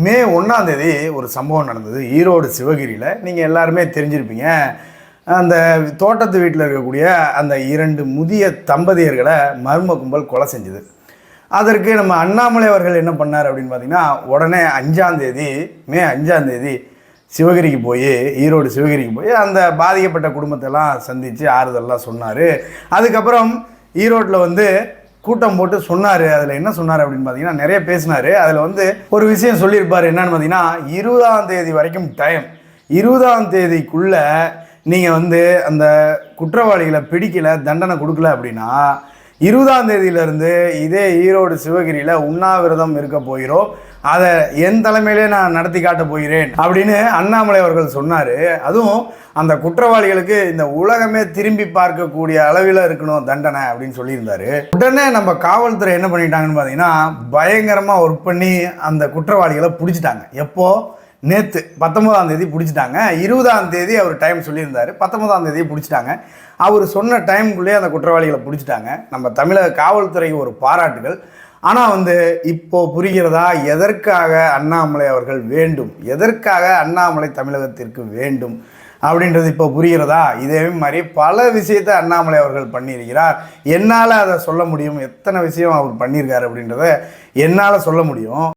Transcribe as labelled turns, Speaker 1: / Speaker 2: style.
Speaker 1: மே 1ஆம் தேதி ஒரு சம்பவம் நடந்தது ஈரோடு சிவகிரியில். நீங்கள் எல்லாருமே தெரிஞ்சிருப்பீங்க. அந்த தோட்டத்து வீட்டில் இருக்கக்கூடிய அந்த 2 முதிய தம்பதியர்களை மர்ம கும்பல் கொலை செஞ்சுது. அதற்கு நம்ம அண்ணாமலை அவர்கள் என்ன பண்ணார் அப்படின்னு பார்த்தீங்கன்னா, உடனே 5ஆம் தேதி மே 5ஆம் தேதி சிவகிரிக்கு போய் ஈரோடு சிவகிரிக்கு போய் அந்த பாதிக்கப்பட்ட குடும்பத்தெல்லாம் சந்தித்து ஆறுதல்லாம் சொன்னார். அதுக்கப்புறம் ஈரோட்டில் கூட்டம் போட்டு சொன்னார். அதில் என்ன சொன்னார் அப்படின்னு பார்த்தீங்கன்னா, நிறைய பேசினார். அதில் ஒரு விஷயம் சொல்லியிருப்பார். என்னன்னு பார்த்தீங்கன்னா, 20ஆம் தேதி வரைக்கும் டைம், 20ஆம் தேதிக்குள்ளே நீங்கள் அந்த குற்றவாளிகளை பிடிக்கலை, தண்டனை கொடுக்கல அப்படின்னா 20ஆம் தேதியிலேருந்து இதே ஈரோடு சிவகிரியில் உண்ணாவிரதம் இருக்க போகிறோம், அதை என் தலைமையிலே நான் நடத்தி காட்ட போகிறேன் அப்படின்னு அண்ணாமலை அவர்கள் சொன்னார். அதுவும் அந்த குற்றவாளிகளுக்கு இந்த உலகமே திரும்பி பார்க்கக்கூடிய அளவில் இருக்கணும் தண்டனை அப்படின்னு சொல்லியிருந்தாரு. உடனே நம்ம காவல்துறை என்ன பண்ணிட்டாங்கன்னு பார்த்தீங்கன்னா, பயங்கரமாக ஒர்க் பண்ணி அந்த குற்றவாளிகளை பிடிச்சிட்டாங்க. எப்போ? நேற்று 19ஆம் தேதி பிடிச்சிட்டாங்க. 20ஆம் தேதி அவர் டைம் சொல்லியிருந்தார். 19ஆம் தேதியை பிடிச்சிட்டாங்க. அவர் சொன்ன டைமுக்குள்ளேயே அந்த குற்றவாளிகளை பிடிச்சிட்டாங்க. நம்ம தமிழக காவல்துறைக்கு ஒரு பாராட்டுகள். ஆனால் இப்போ புரிகிறதா எதற்காக அண்ணாமலை அவர்கள் வேண்டும், எதற்காக அண்ணாமலை தமிழகத்திற்கு வேண்டும் அப்படின்றது இப்போ புரிகிறதா? இதே மாதிரி பல விஷயத்தை அண்ணாமலை அவர்கள் பண்ணியிருக்கிறார். என்னால் அதை சொல்ல முடியும். எத்தனை விஷயம் அவர் பண்ணியிருக்காரு அப்படின்றத என்னால் சொல்ல முடியும்.